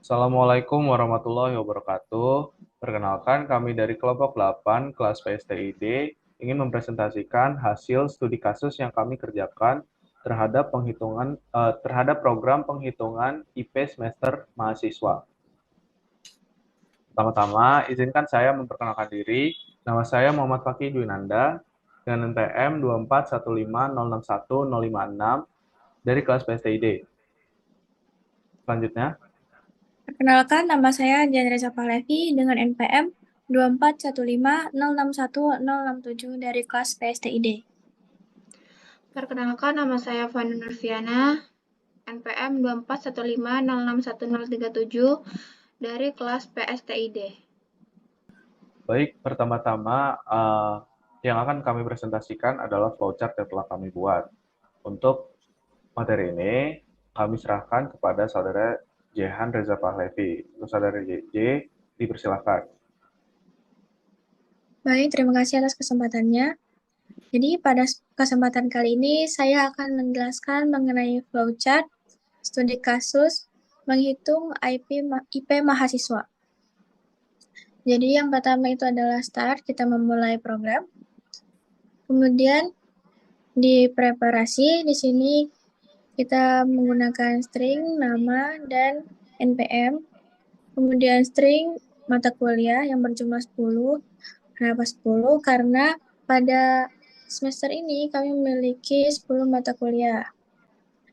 Assalamualaikum warahmatullahi wabarakatuh. Perkenalkan, kami dari kelompok 8 kelas PSTID ingin mempresentasikan hasil studi kasus yang kami kerjakan terhadap program penghitungan IP semester mahasiswa. Pertama-tama, izinkan saya memperkenalkan diri. Nama saya Muhammad Fakih Dwinanda dengan NPM 241506156 dari kelas PSTID. Selanjutnya, Perkenalkan, nama saya Dian Reza Pahlevi dengan NPM 241506167 dari kelas PSTID. Perkenalkan, nama saya Fani Nurfiana, NPM 241506137 dari kelas PSTID. baik, pertama-tama yang akan kami presentasikan adalah flowchart yang telah kami buat. Untuk materi ini, kami serahkan kepada Saudara Jehan Reza Pahlevi. Untuk Saudara JJ, dipersilakan. Baik, terima kasih atas kesempatannya. Jadi pada kesempatan kali ini saya akan menjelaskan mengenai flowchart studi kasus menghitung IP mahasiswa. Jadi yang pertama itu adalah start, kita memulai program. Kemudian di preparasi di sini kita menggunakan string, nama, dan NPM. Kemudian string mata kuliah yang berjumlah 10. Kenapa 10? Karena pada semester ini kami memiliki 10 mata kuliah.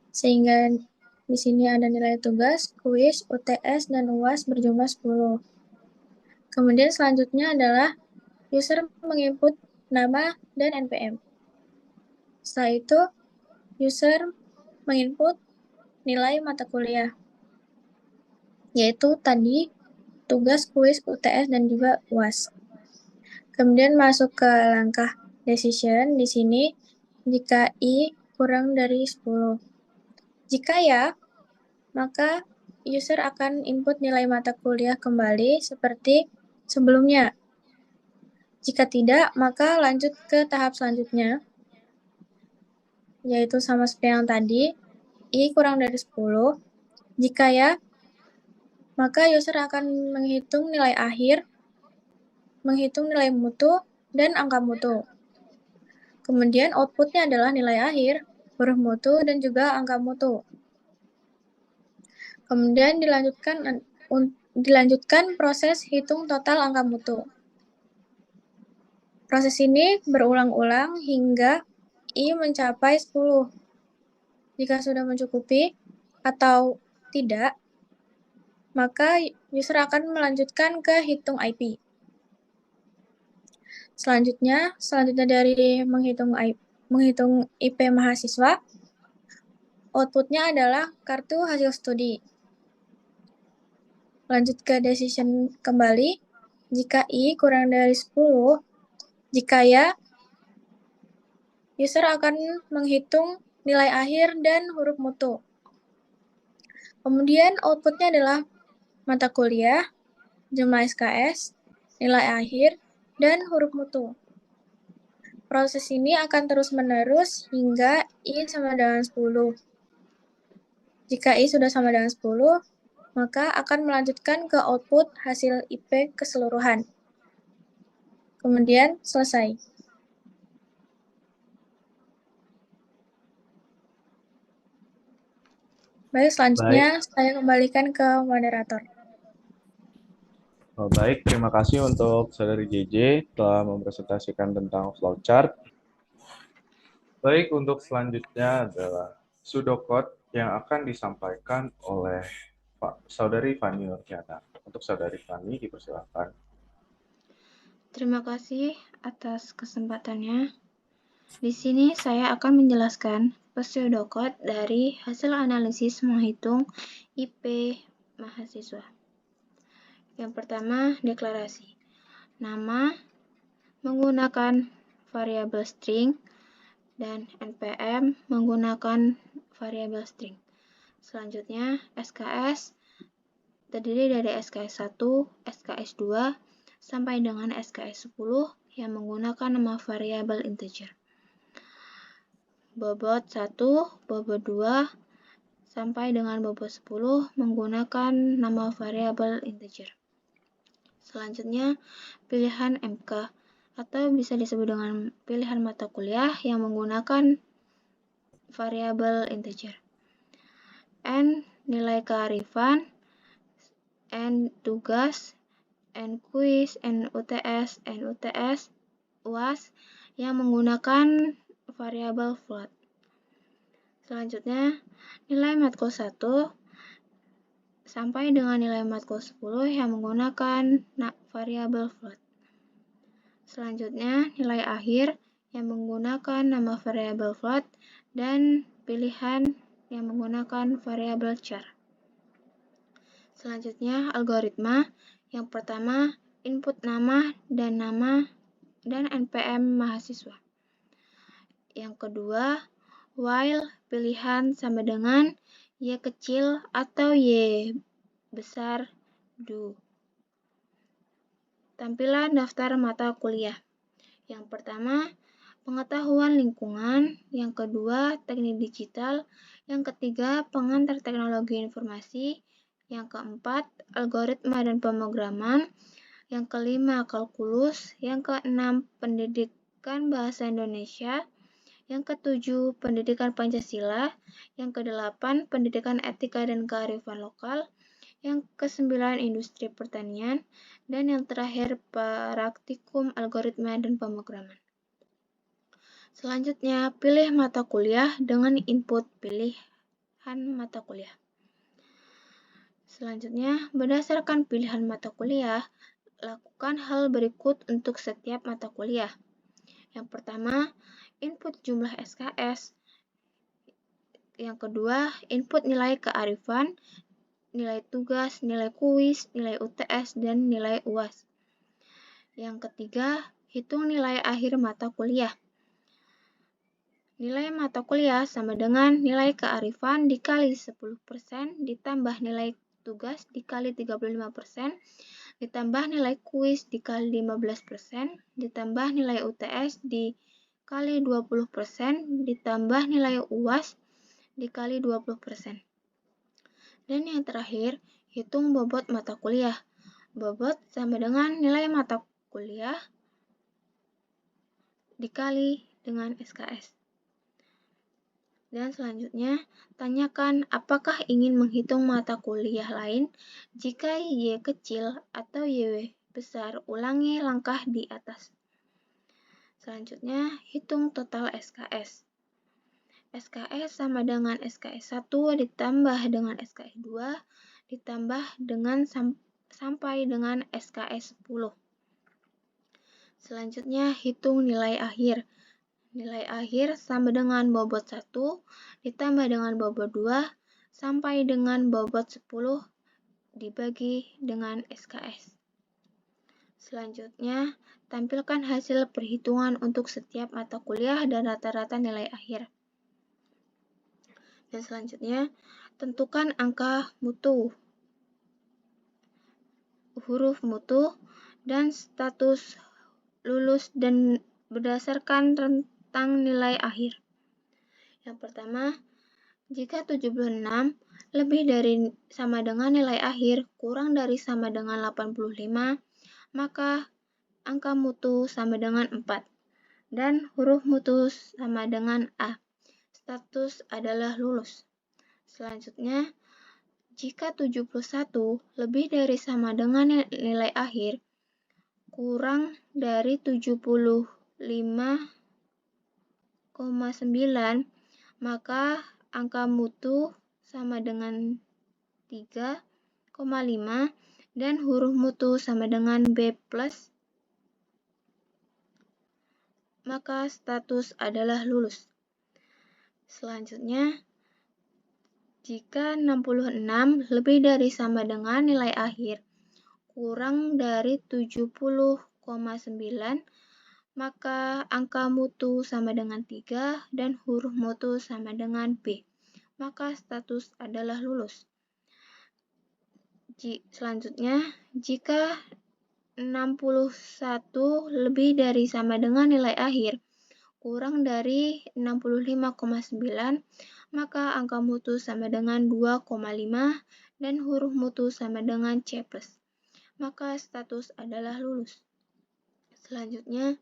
Sehingga di sini ada nilai tugas, kuis, UTS, dan UAS berjumlah 10. Kemudian selanjutnya adalah user menginput nama dan NPM. Setelah itu, user menginput nilai mata kuliah, yaitu tadi tugas, kuis, UTS, dan juga UAS. Kemudian masuk ke langkah decision di sini jika I kurang dari 10. Jika ya, maka user akan input nilai mata kuliah kembali seperti sebelumnya. Jika tidak, maka lanjut ke tahap selanjutnya, yaitu sama seperti yang tadi, I kurang dari 10. Jika ya, maka user akan menghitung nilai akhir, menghitung nilai mutu, dan angka mutu. Kemudian outputnya adalah nilai akhir, huruf mutu, dan juga angka mutu. Kemudian dilanjutkan proses hitung total angka mutu. Proses ini berulang-ulang hingga I mencapai 10. Jika sudah mencukupi atau tidak, maka user akan melanjutkan ke hitung IP. Selanjutnya dari menghitung IP mahasiswa, outputnya adalah kartu hasil studi. Lanjut ke decision kembali. Jika I kurang dari 10, jika ya, user akan menghitung nilai akhir dan huruf mutu. Kemudian outputnya adalah mata kuliah, jumlah SKS, nilai akhir, dan huruf mutu. Proses ini akan terus-menerus hingga I sama dengan 10. Jika I sudah sama dengan 10, maka akan melanjutkan ke output hasil IP keseluruhan. Kemudian selesai. Baik, selanjutnya saya kembalikan ke moderator. Baik, terima kasih untuk Saudari JJ telah mempresentasikan tentang flowchart. Baik, untuk selanjutnya adalah pseudocode yang akan disampaikan oleh Pak Saudari Fani Nurfiana. Untuk Saudari Fani, dipersilakan. Terima kasih atas kesempatannya. Di sini saya akan menjelaskan pseudocode dari hasil analisis menghitung IP mahasiswa. Yang pertama, deklarasi. Nama menggunakan variabel string dan NPM menggunakan variabel string. Selanjutnya, SKS terdiri dari SKS 1, SKS 2, sampai dengan SKS 10 yang menggunakan nama variabel integer. Bobot 1, bobot 2, sampai dengan bobot 10 menggunakan nama variabel integer. Selanjutnya, pilihan MK atau bisa disebut dengan pilihan mata kuliah yang menggunakan variabel integer. N nilai kearifan, N tugas, N kuis, N UTS, UAS yang menggunakan variabel float. Selanjutnya, nilai matkul 1 sampai dengan nilai matkul 10 yang menggunakan variabel float. Selanjutnya, nilai akhir yang menggunakan nama variabel float dan pilihan yang menggunakan variabel char. Selanjutnya, algoritma. Yang pertama, input nama dan NPM mahasiswa. Yang kedua, while pilihan sama dengan Y kecil atau Y besar do. Tampilan daftar mata kuliah. Yang pertama, pengetahuan lingkungan. Yang kedua, teknik digital. Yang ketiga, pengantar teknologi informasi. Yang keempat, algoritma dan pemrograman. Yang kelima, kalkulus. Yang keenam, pendidikan bahasa Indonesia. Yang ketujuh, pendidikan Pancasila. Yang kedelapan, pendidikan etika dan kearifan lokal. Yang kesembilan, industri pertanian. Dan yang terakhir, praktikum algoritma dan pemrograman. Selanjutnya, pilih mata kuliah dengan input pilihan mata kuliah. Selanjutnya, berdasarkan pilihan mata kuliah, lakukan hal berikut untuk setiap mata kuliah. Yang pertama, input jumlah SKS. Yang kedua, input nilai kearifan, nilai tugas, nilai kuis, nilai UTS, dan nilai UAS. Yang ketiga, hitung nilai akhir mata kuliah. Nilai mata kuliah sama dengan nilai kearifan dikali 10% ditambah nilai tugas dikali 35%, ditambah nilai kuis dikali 15%, ditambah nilai UTS dikali 20%, ditambah nilai UAS dikali 20%. Dan yang terakhir, hitung bobot mata kuliah. Bobot sama dengan nilai mata kuliah dikali dengan SKS. Dan selanjutnya, tanyakan apakah ingin menghitung mata kuliah lain. Jika Y kecil atau Y besar, ulangi langkah di atas. Selanjutnya, hitung total SKS. SKS sama dengan SKS 1 ditambah dengan SKS 2 ditambah dengan sampai dengan SKS 10. Selanjutnya, hitung nilai akhir. Nilai akhir sama dengan bobot 1 ditambah dengan bobot 2 sampai dengan bobot 10 dibagi dengan SKS. Selanjutnya, tampilkan hasil perhitungan untuk setiap mata kuliah dan rata-rata nilai akhir. Dan selanjutnya, tentukan angka mutu, huruf mutu, dan status lulus dan berdasarkan rentang nilai akhir. Yang pertama, jika 76 lebih dari sama dengan nilai akhir kurang dari sama dengan 85, maka angka mutu sama dengan 4 dan huruf mutu sama dengan A. Status adalah lulus. Selanjutnya, jika 71 lebih dari sama dengan nilai akhir kurang dari 75,9, maka angka mutu sama dengan 3,5 dan huruf mutu sama dengan B+, maka status adalah lulus. Selanjutnya, jika 66 lebih dari sama dengan nilai akhir kurang dari 70,9, maka angka mutu sama dengan 3 dan huruf mutu sama dengan B, maka status adalah lulus. Selanjutnya, jika 61 lebih dari sama dengan nilai akhir kurang dari 65,9, maka angka mutu sama dengan 2,5 dan huruf mutu sama dengan C+. Maka status adalah lulus. Selanjutnya,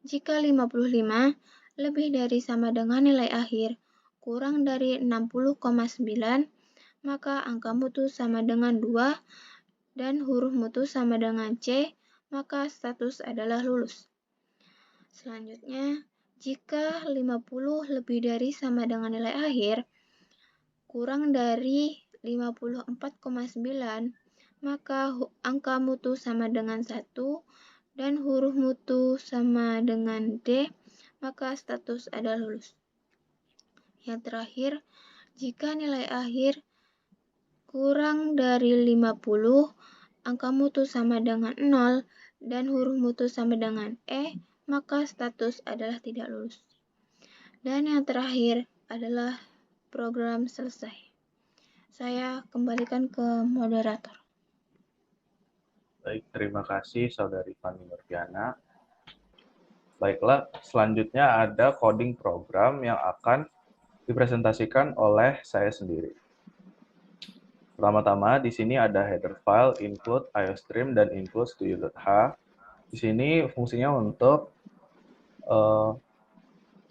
jika 55 lebih dari sama dengan nilai akhir kurang dari 60,9, maka angka mutu sama dengan 2 dan huruf mutu sama dengan C, maka status adalah lulus. Selanjutnya, jika 50 lebih dari sama dengan nilai akhir kurang dari 54,9, maka angka mutu sama dengan 1 dan huruf mutu sama dengan D, maka status adalah lulus. Yang terakhir, jika nilai akhir kurang dari 50, angka mutu sama dengan 0 dan huruf mutu sama dengan E, maka status adalah tidak lulus. Dan yang terakhir adalah program selesai. Saya kembalikan ke moderator. Baik, terima kasih Saudari Fani Nurdiana. Baiklah, selanjutnya ada coding program yang akan dipresentasikan oleh saya sendiri. Pertama-tama, di sini ada header file, include iostream, dan include studio.h. Di sini fungsinya untuk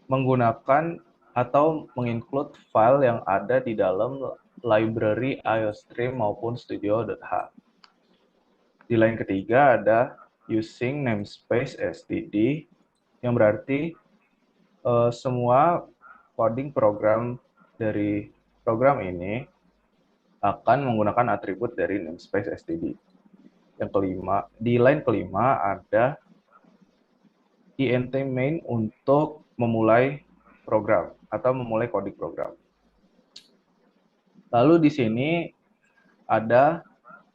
menggunakan atau menginclude file yang ada di dalam library iostream maupun studio.h. Di line ketiga ada using namespace std, yang berarti semua coding program dari program ini akan menggunakan atribut dari namespace std. Yang kelima, di line kelima ada int main untuk memulai program atau memulai coding program. Lalu di sini ada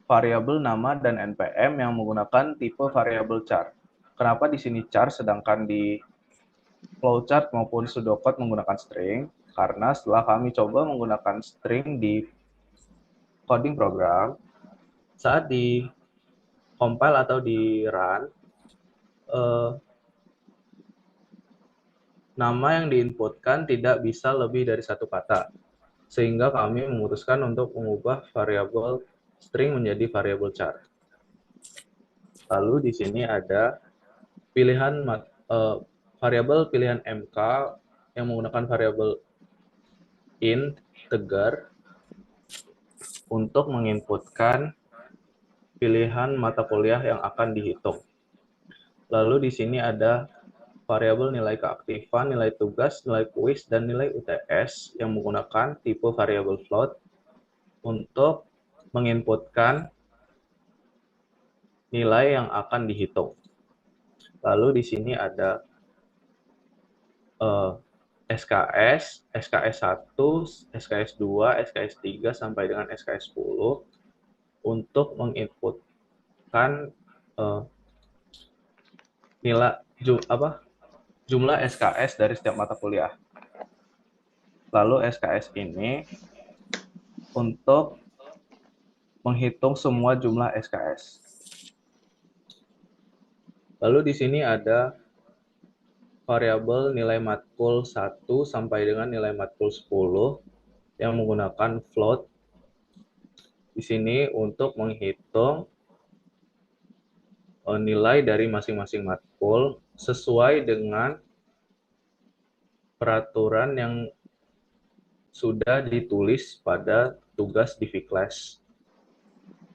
variabel nama dan npm yang menggunakan tipe variabel char. Kenapa di sini char sedangkan di flowchart maupun pseudocode menggunakan string? Karena setelah kami coba menggunakan string di coding program, saat di compile atau di run, nama yang diinputkan tidak bisa lebih dari satu kata, sehingga kami memutuskan untuk mengubah variabel string menjadi variabel char. Lalu di sini ada pilihan variabel pilihan MK yang menggunakan variabel int tegar untuk menginputkan pilihan mata kuliah yang akan dihitung. Lalu di sini ada variabel nilai keaktifan, nilai tugas, nilai kuis, dan nilai UTS yang menggunakan tipe variabel float untuk menginputkan nilai yang akan dihitung. Lalu di sini ada SKS, SKS 1, SKS 2, SKS 3 sampai dengan SKS 10 untuk menginputkan nilai jumlah SKS dari setiap mata kuliah. Lalu SKS ini untuk menghitung semua jumlah SKS. Lalu di sini ada variabel nilai matkul 1 sampai dengan nilai matkul 10 yang menggunakan float di sini untuk menghitung nilai dari masing-masing matkul sesuai dengan peraturan yang sudah ditulis pada tugas di Vclass.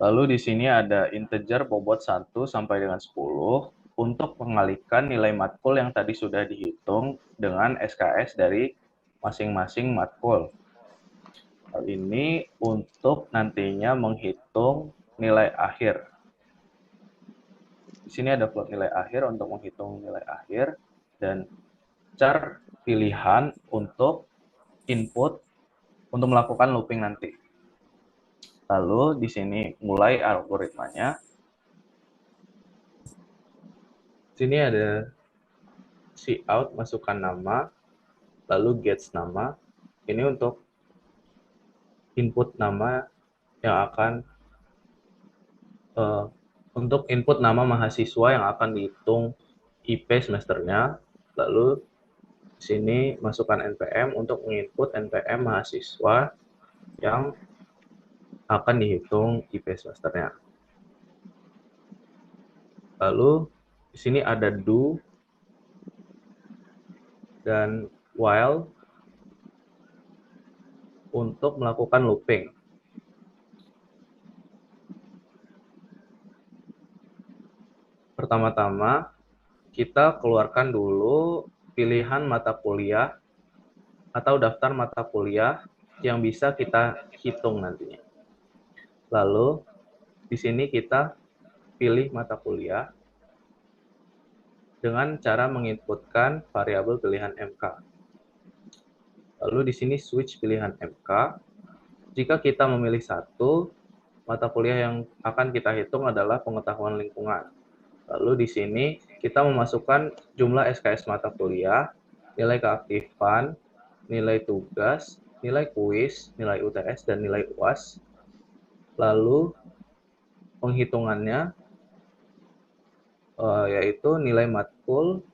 Lalu di sini ada integer bobot 1 sampai dengan 10 untuk mengalihkan nilai matkul yang tadi sudah dihitung dengan SKS dari masing-masing matkul. Hal ini untuk nantinya menghitung nilai akhir. Di sini ada float nilai akhir untuk menghitung nilai akhir dan char pilihan untuk input untuk melakukan looping nanti. Lalu di sini mulai algoritmanya. Di sini ada cout masukkan nama, lalu gets nama. Ini untuk input nama yang akan untuk input nama mahasiswa yang akan dihitung IP semesternya. Lalu Di sini masukkan NPM untuk menginput NPM mahasiswa yang akan dihitung IP semesternya. Lalu di sini ada do dan while untuk melakukan looping. Pertama-tama, kita keluarkan dulu pilihan mata kuliah atau daftar mata kuliah yang bisa kita hitung nantinya. Lalu, di sini kita pilih mata kuliah dengan cara menginputkan variabel pilihan MK. Lalu di sini switch pilihan MK. Jika kita memilih satu, mata kuliah yang akan kita hitung adalah pengetahuan lingkungan. Lalu di sini kita memasukkan jumlah SKS mata kuliah, nilai keaktifan, nilai tugas, nilai kuis, nilai UTS, dan nilai UAS. Lalu penghitungannya yaitu nilai matkul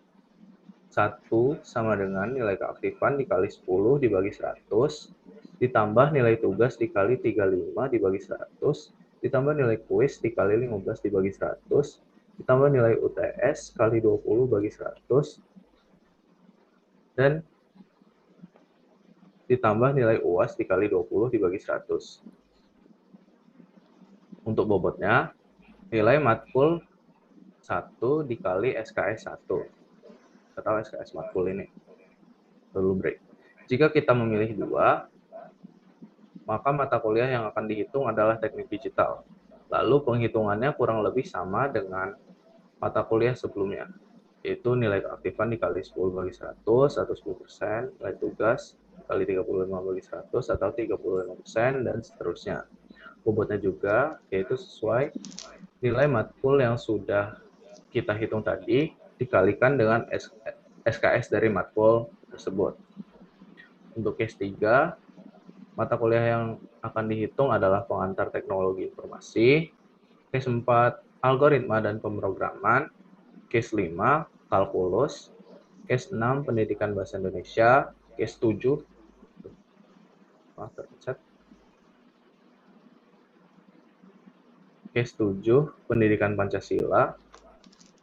1 sama dengan nilai keaktifan dikali 10 dibagi 100, ditambah nilai tugas dikali 35 dibagi 100, ditambah nilai kuis dikali 15 dibagi 100, ditambah nilai UTS kali 20 bagi 100, dan ditambah nilai UAS dikali 20 dibagi 100. Untuk bobotnya, nilai matkul 1 dikali SKS 1, atau SKS matkul ini. Lalu break. Jika kita memilih 2, maka mata kuliah yang akan dihitung adalah teknik digital. Lalu penghitungannya kurang lebih sama dengan mata kuliah sebelumnya, yaitu nilai keaktifan dikali 10 bagi 100 atau 10%, nilai tugas kali 35 bagi 100 atau 35%, dan seterusnya. Bobotnya juga yaitu sesuai nilai matkul yang sudah kita hitung tadi dikalikan dengan SKS dari matkul tersebut. Untuk case 3, mata kuliah yang akan dihitung adalah pengantar teknologi informasi. Case 4, algoritma dan pemrograman. Case 5, kalkulus. Case 6, pendidikan bahasa Indonesia. Case 7, Case 7, pendidikan Pancasila.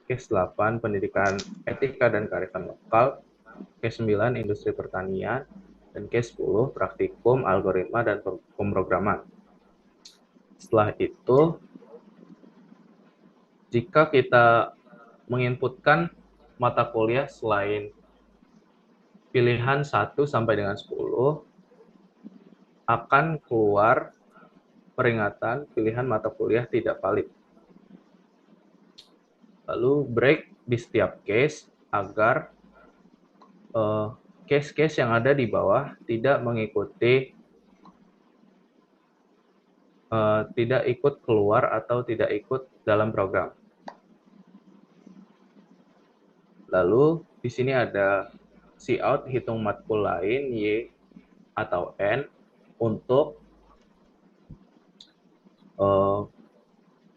Case 8, pendidikan etika dan kearifan lokal. Case 9, industri pertanian. Dan case 10, praktikum, algoritma, dan pemrograman. Setelah itu, jika kita menginputkan mata kuliah selain pilihan 1 sampai dengan 10, akan keluar peringatan pilihan mata kuliah tidak valid. Lalu break di setiap case agar case-case yang ada di bawah tidak mengikuti, tidak ikut keluar atau tidak ikut dalam program. Lalu di sini ada cout hitung matkul lain Y atau N untuk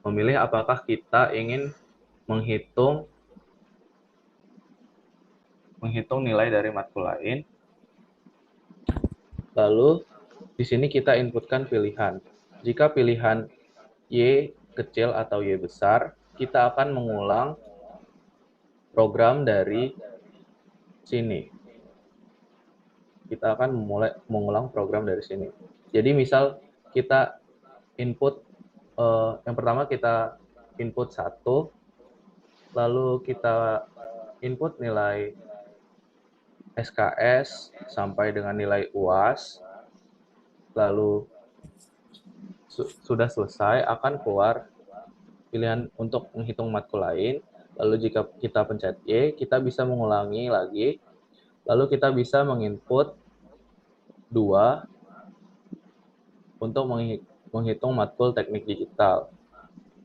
memilih apakah kita ingin menghitung nilai dari matkul lain. Lalu di sini kita inputkan pilihan. Jika pilihan Y kecil atau Y besar, kita akan mengulang program dari sini. Kita akan mengulang program dari sini. Jadi misal kita input, yang pertama kita input 1, lalu kita input nilai SKS sampai dengan nilai UAS, lalu sudah selesai, akan keluar pilihan untuk menghitung matkul lain. Lalu jika kita pencet Y, kita bisa mengulangi lagi, lalu kita bisa menginput 2 untuk menghitung matkul teknik digital.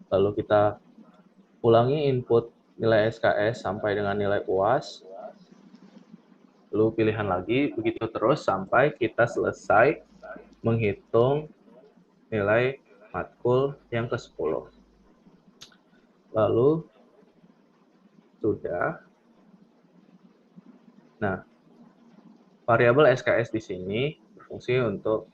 Lalu kita ulangi input nilai SKS sampai dengan nilai UAS, lalu pilihan lagi, begitu terus sampai kita selesai menghitung nilai matkul yang ke-10. Lalu sudah. Nah, variabel SKS di sini berfungsi untuk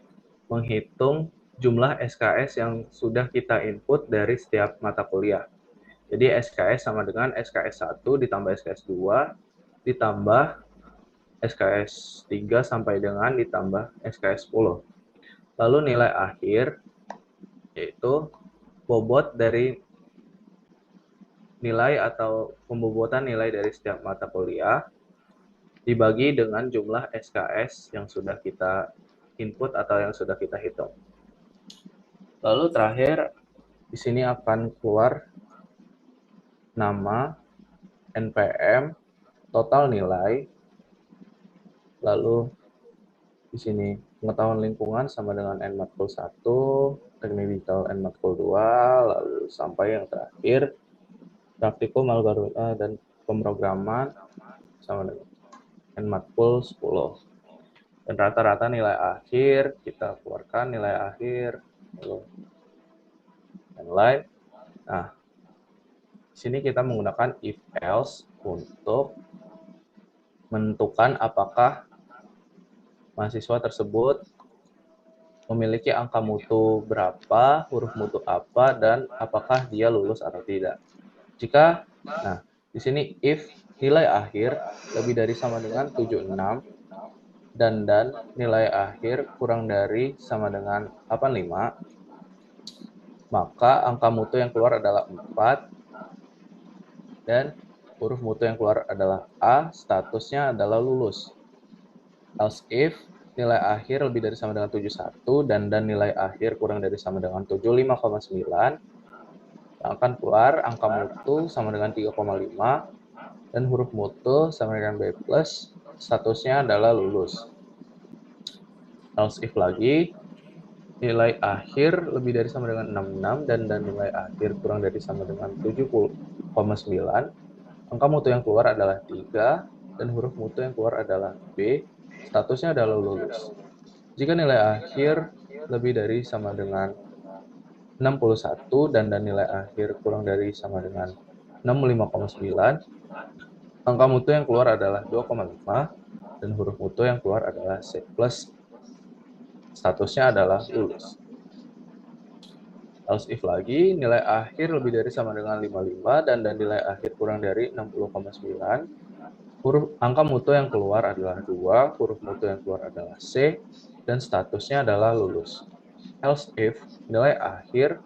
menghitung jumlah SKS yang sudah kita input dari setiap mata kuliah. Jadi SKS sama dengan SKS 1 ditambah SKS 2 ditambah SKS 3 sampai dengan ditambah SKS 10. Lalu nilai akhir yaitu bobot dari nilai atau pembobotan nilai dari setiap mata kuliah dibagi dengan jumlah SKS yang sudah kita input atau yang sudah kita hitung. Lalu terakhir di sini akan keluar nama, NPM, total nilai, lalu di sini pengetahuan lingkungan sama dengan Nmatkul 1, teknik digital Nmatkul 2, lalu sampai yang terakhir praktikum algoritma dan pemrograman sama dengan Nmatkul 10. Dan rata-rata nilai akhir kita keluarkan nilai akhir lalu yang lain. Nah, di sini kita menggunakan if else untuk menentukan apakah mahasiswa tersebut memiliki angka mutu berapa, huruf mutu apa, dan apakah dia lulus atau tidak. Nah, di sini if nilai akhir lebih dari sama dengan 76 dan nilai akhir kurang dari sama dengan 85, maka angka mutu yang keluar adalah 4 dan huruf mutu yang keluar adalah A, statusnya adalah lulus. Else if nilai akhir lebih dari sama dengan 71 dan nilai akhir kurang dari sama dengan 75,9, yang akan keluar angka mutu sama dengan 3,5 dan huruf mutu sama dengan B+, statusnya adalah lulus. Else if lagi, nilai akhir lebih dari sama dengan 66 dan nilai akhir kurang dari sama dengan 70,9, angka mutu yang keluar adalah 3 dan huruf mutu yang keluar adalah B, statusnya adalah lulus. Jika nilai akhir lebih dari sama dengan 61 dan nilai akhir kurang dari sama dengan 65,9, angka mutu yang keluar adalah 2,5 dan huruf mutu yang keluar adalah C+, statusnya adalah lulus. Else if lagi, nilai akhir lebih dari sama dengan 55 dan nilai akhir kurang dari 60,9, angka mutu yang keluar adalah 2, huruf mutu yang keluar adalah C, dan statusnya adalah lulus. Else if nilai akhir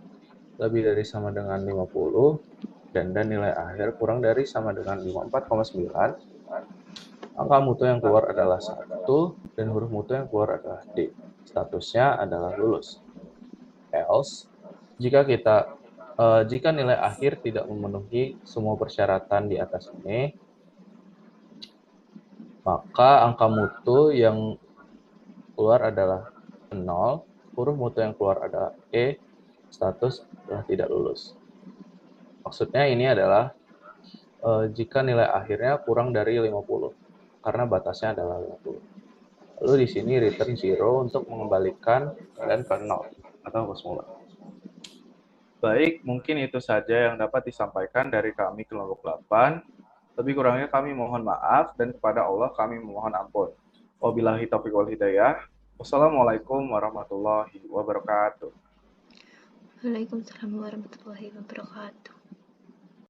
lebih dari sama dengan 50 dan nilai akhir kurang dari sama dengan 54,9, angka mutu yang keluar adalah 1 dan huruf mutu yang keluar adalah D. Statusnya adalah lulus. Else, jika nilai akhir tidak memenuhi semua persyaratan di atas ini, maka angka mutu yang keluar adalah 0, huruf mutu yang keluar adalah E, status adalah tidak lulus. Maksudnya ini adalah jika nilai akhirnya kurang dari 50, karena batasnya adalah 50. Lalu di sini return 0 untuk mengembalikan kalian ke 0 atau ke semula. Baik, mungkin itu saja yang dapat disampaikan dari kami kelompok 8. Lebih kurangnya kami mohon maaf dan kepada Allah kami memohon ampun. Wabillahi taufiq wal hidayah. Wassalamualaikum warahmatullahi wabarakatuh. Waalaikumsalam warahmatullahi wabarakatuh.